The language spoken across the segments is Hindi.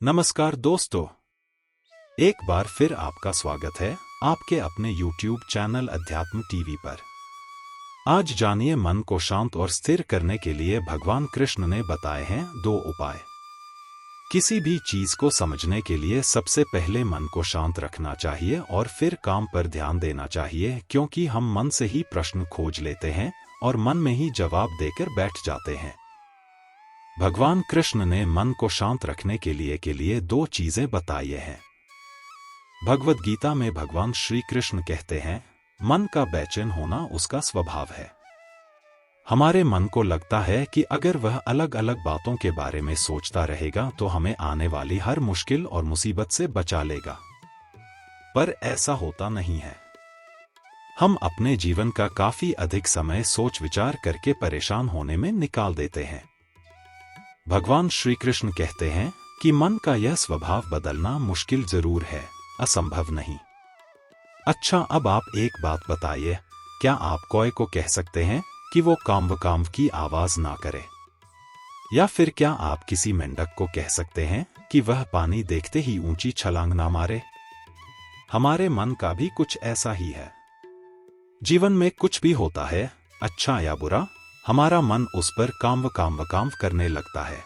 नमस्कार दोस्तों, एक बार फिर आपका स्वागत है आपके अपने YouTube चैनल अध्यात्म टीवी पर। आज जानिए मन को शांत और स्थिर करने के लिए भगवान कृष्ण ने बताए हैं 2 उपाय। किसी भी चीज को समझने के लिए सबसे पहले मन को शांत रखना चाहिए और फिर काम पर ध्यान देना चाहिए, क्योंकि हम मन से ही प्रश्न खोज लेते हैं और मन में ही जवाब देकर बैठ जाते हैं। भगवान कृष्ण ने मन को शांत रखने के लिए 2 चीजें बताई हैं। भगवद गीता में भगवान श्री कृष्ण कहते हैं, मन का बेचैन होना उसका स्वभाव है। हमारे मन को लगता है कि अगर वह अलग अलग बातों के बारे में सोचता रहेगा तो हमें आने वाली हर मुश्किल और मुसीबत से बचा लेगा, पर ऐसा होता नहीं है। हम अपने जीवन का काफी अधिक समय सोच विचार करके परेशान होने में निकाल देते हैं। भगवान श्री कृष्ण कहते हैं कि मन का यह स्वभाव बदलना मुश्किल जरूर है, असंभव नहीं। अच्छा, अब आप एक बात बताइए, क्या आप कोए को कह सकते हैं कि वो काम की आवाज ना करे? या फिर क्या आप किसी मेंढक को कह सकते हैं कि वह पानी देखते ही ऊंची छलांग ना मारे? हमारे मन का भी कुछ ऐसा ही है। जीवन में कुछ भी होता है, अच्छा या बुरा, हमारा मन उस पर काम करने लगता है।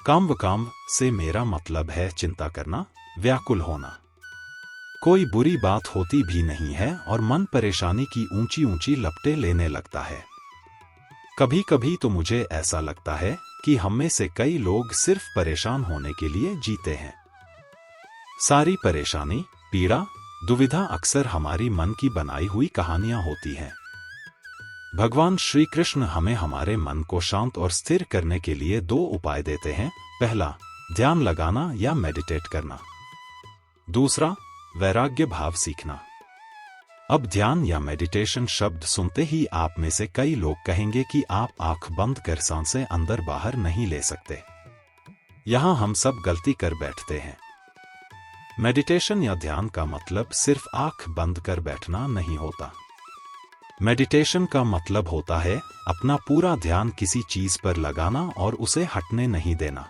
काम से मेरा मतलब है चिंता करना, व्याकुल होना। कोई बुरी बात होती भी नहीं है और मन परेशानी की ऊंची ऊंची लपटें लेने लगता है। कभी कभी तो मुझे ऐसा लगता है कि हम में से कई लोग सिर्फ परेशान होने के लिए जीते हैं। सारी परेशानी, पीड़ा, दुविधा अक्सर हमारी मन की बनाई हुई कहानियां होती हैं। भगवान श्री कृष्ण हमें हमारे मन को शांत और स्थिर करने के लिए 2 उपाय देते हैं। पहला, ध्यान लगाना या मेडिटेट करना। दूसरा, वैराग्य भाव सीखना। अब ध्यान या मेडिटेशन शब्द सुनते ही आप में से कई लोग कहेंगे कि आप आंख बंद कर सांसें अंदर बाहर नहीं ले सकते। यहां हम सब गलती कर बैठते हैं। मेडिटेशन या ध्यान का मतलब सिर्फ आंख बंद कर बैठना नहीं होता। मेडिटेशन का मतलब होता है अपना पूरा ध्यान किसी चीज पर लगाना और उसे हटने नहीं देना।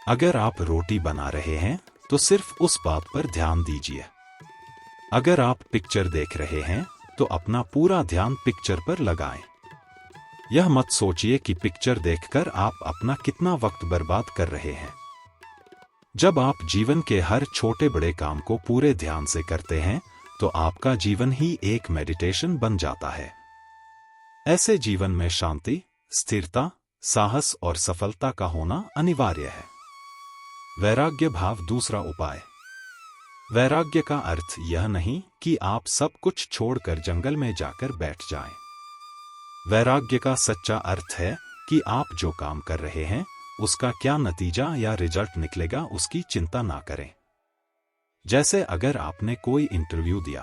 अगर आप रोटी बना रहे हैं तो सिर्फ उस बात पर ध्यान दीजिए। अगर आप पिक्चर देख रहे हैं तो अपना पूरा ध्यान पिक्चर पर लगाएं। यह मत सोचिए कि पिक्चर देखकर आप अपना कितना वक्त बर्बाद कर रहे हैं। जब आप जीवन के हर छोटे बड़े काम को पूरे ध्यान से करते हैं तो आपका जीवन ही एक मेडिटेशन बन जाता है। ऐसे जीवन में शांति, स्थिरता, साहस और सफलता का होना अनिवार्य है। वैराग्य भाव दूसरा उपाय। वैराग्य का अर्थ यह नहीं कि आप सब कुछ छोड़कर जंगल में जाकर बैठ जाएं। वैराग्य का सच्चा अर्थ है कि आप जो काम कर रहे हैं उसका क्या नतीजा या रिजल्ट निकलेगा उसकी चिंता ना करें। जैसे अगर आपने कोई इंटरव्यू दिया,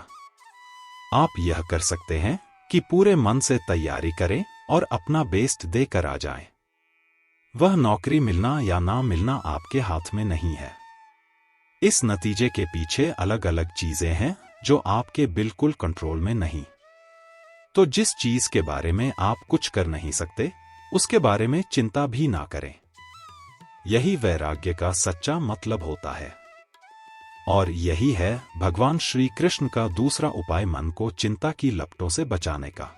आप यह कर सकते हैं कि पूरे मन से तैयारी करें और अपना बेस्ट देकर आ जाएं। वह नौकरी मिलना या ना मिलना आपके हाथ में नहीं है। इस नतीजे के पीछे अलग अलग चीजें हैं जो आपके बिल्कुल कंट्रोल में नहीं। तो जिस चीज के बारे में आप कुछ कर नहीं सकते, उसके बारे में चिंता भी ना करें। यही वैराग्य का सच्चा मतलब होता है। और यही है भगवान श्री कृष्ण का दूसरा उपाय, मन को चिंता की लपटों से बचाने का।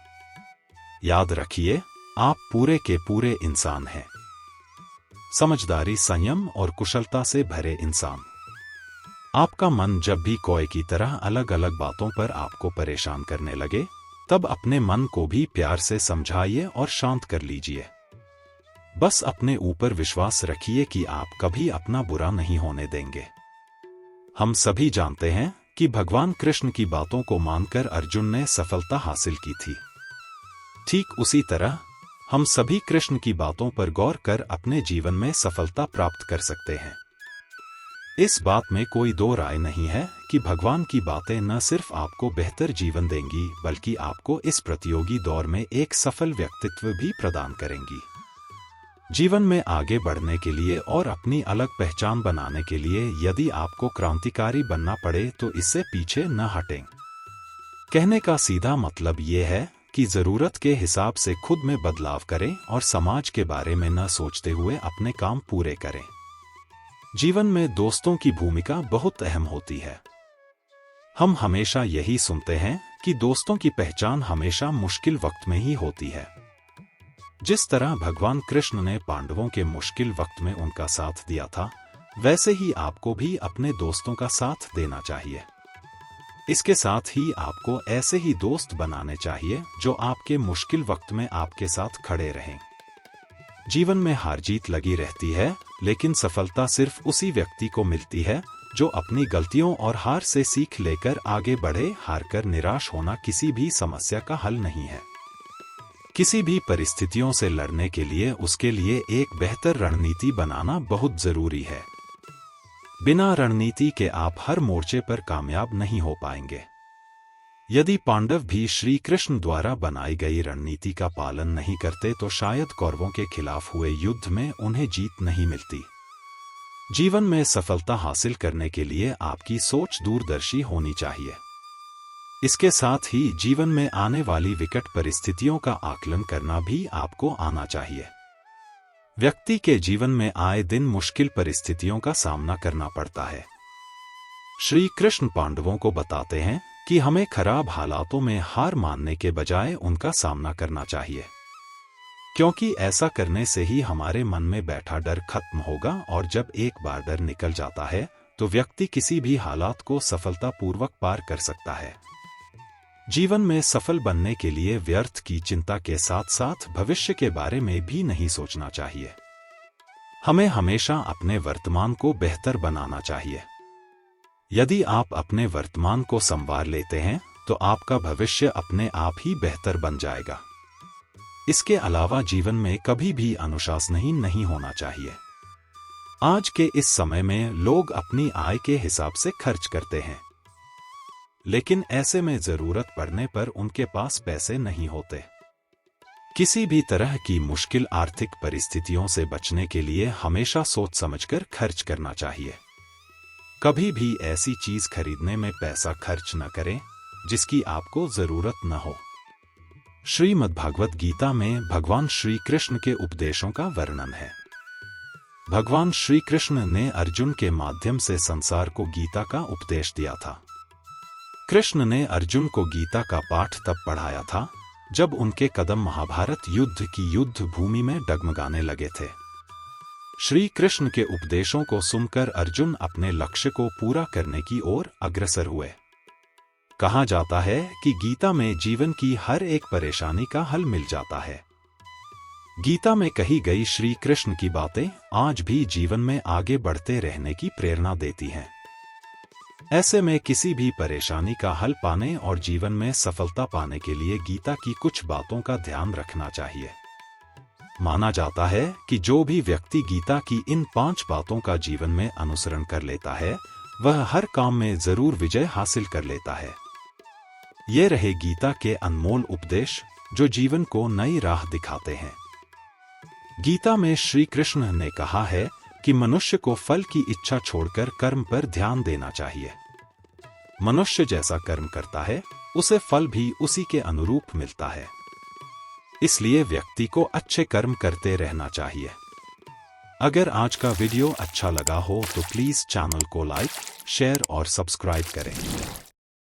याद रखिए, आप पूरे के पूरे इंसान हैं। समझदारी, संयम और कुशलता से भरे इंसान। आपका मन जब भी कोए की तरह अलग अलग बातों पर आपको परेशान करने लगे, तब अपने मन को भी प्यार से समझाइए और शांत कर लीजिए। बस अपने ऊपर विश्वास रखिए कि आप कभी अपना बुरा नहीं होने देंगे। हम सभी जानते हैं कि भगवान कृष्ण की बातों को मानकर अर्जुन ने सफलता हासिल की थी। ठीक उसी तरह हम सभी कृष्ण की बातों पर गौर कर अपने जीवन में सफलता प्राप्त कर सकते हैं। इस बात में कोई 2 राय नहीं है कि भगवान की बातें न सिर्फ आपको बेहतर जीवन देंगी, बल्कि आपको इस प्रतियोगी दौर में एक सफल व्यक्तित्व भी प्रदान करेंगी। जीवन में आगे बढ़ने के लिए और अपनी अलग पहचान बनाने के लिए यदि आपको क्रांतिकारी बनना पड़े तो इससे पीछे न हटें। कहने का सीधा मतलब ये है कि जरूरत के हिसाब से खुद में बदलाव करें और समाज के बारे में न सोचते हुए अपने काम पूरे करें। जीवन में दोस्तों की भूमिका बहुत अहम होती है। हम हमेशा यही सुनते हैं कि दोस्तों की पहचान हमेशा मुश्किल वक्त में ही होती है। जिस तरह भगवान कृष्ण ने पांडवों के मुश्किल वक्त में उनका साथ दिया था, वैसे ही आपको भी अपने दोस्तों का साथ देना चाहिए। इसके साथ ही आपको ऐसे ही दोस्त बनाने चाहिए जो आपके मुश्किल वक्त में आपके साथ खड़े रहें। जीवन में हार जीत लगी रहती है, लेकिन सफलता सिर्फ उसी व्यक्ति को मिलती है जो अपनी गलतियों और हार से सीख लेकर आगे बढ़े। हार कर निराश होना किसी भी समस्या का हल नहीं है। किसी भी परिस्थितियों से लड़ने के लिए उसके लिए एक बेहतर रणनीति बनाना बहुत जरूरी है। बिना रणनीति के आप हर मोर्चे पर कामयाब नहीं हो पाएंगे। यदि पांडव भी श्री कृष्ण द्वारा बनाई गई रणनीति का पालन नहीं करते तो शायद कौरवों के खिलाफ हुए युद्ध में उन्हें जीत नहीं मिलती। जीवन में सफलता हासिल करने के लिए आपकी सोच दूरदर्शी होनी चाहिए। इसके साथ ही जीवन में आने वाली विकट परिस्थितियों का आकलन करना भी आपको आना चाहिए। व्यक्ति के जीवन में आए दिन मुश्किल परिस्थितियों का सामना करना पड़ता है। श्री कृष्ण पांडवों को बताते हैं कि हमें खराब हालातों में हार मानने के बजाय उनका सामना करना चाहिए, क्योंकि ऐसा करने से ही हमारे मन में बैठा डर खत्म होगा और जब एक बार डर निकल जाता है तो व्यक्ति किसी भी हालात को सफलतापूर्वक पार कर सकता है। जीवन में सफल बनने के लिए व्यर्थ की चिंता के साथ साथ भविष्य के बारे में भी नहीं सोचना चाहिए। हमें हमेशा अपने वर्तमान को बेहतर बनाना चाहिए। यदि आप अपने वर्तमान को संवार लेते हैं तो आपका भविष्य अपने आप ही बेहतर बन जाएगा। इसके अलावा जीवन में कभी भी अनुशासनहीन नहीं होना चाहिए। आज के इस समय में लोग अपनी आय के हिसाब से खर्च करते हैं, लेकिन ऐसे में जरूरत पड़ने पर उनके पास पैसे नहीं होते। किसी भी तरह की मुश्किल आर्थिक परिस्थितियों से बचने के लिए हमेशा सोच समझकर खर्च करना चाहिए। कभी भी ऐसी चीज खरीदने में पैसा खर्च न करें जिसकी आपको जरूरत न हो। श्रीमद् भागवत गीता में भगवान श्री कृष्ण के उपदेशों का वर्णन है। भगवान श्री कृष्ण ने अर्जुन के माध्यम से संसार को गीता का उपदेश दिया था। कृष्ण ने अर्जुन को गीता का पाठ तब पढ़ाया था जब उनके कदम महाभारत युद्ध की युद्ध भूमि में डगमगाने लगे थे। श्री कृष्ण के उपदेशों को सुनकर अर्जुन अपने लक्ष्य को पूरा करने की ओर अग्रसर हुए। कहा जाता है कि गीता में जीवन की हर एक परेशानी का हल मिल जाता है। गीता में कही गई श्री कृष्ण की बातें आज भी जीवन में आगे बढ़ते रहने की प्रेरणा देती हैं। ऐसे में किसी भी परेशानी का हल पाने और जीवन में सफलता पाने के लिए गीता की कुछ बातों का ध्यान रखना चाहिए। माना जाता है कि जो भी व्यक्ति गीता की इन 5 बातों का जीवन में अनुसरण कर लेता है वह हर काम में जरूर विजय हासिल कर लेता है। ये रहे गीता के अनमोल उपदेश जो जीवन को नई राह दिखाते हैं। गीता में श्री कृष्ण ने कहा है कि मनुष्य को फल की इच्छा छोड़कर कर्म पर ध्यान देना चाहिए। मनुष्य जैसा कर्म करता है उसे फल भी उसी के अनुरूप मिलता है। इसलिए व्यक्ति को अच्छे कर्म करते रहना चाहिए। अगर आज का वीडियो अच्छा लगा हो तो प्लीज चैनल को लाइक, शेयर और सब्सक्राइब करें।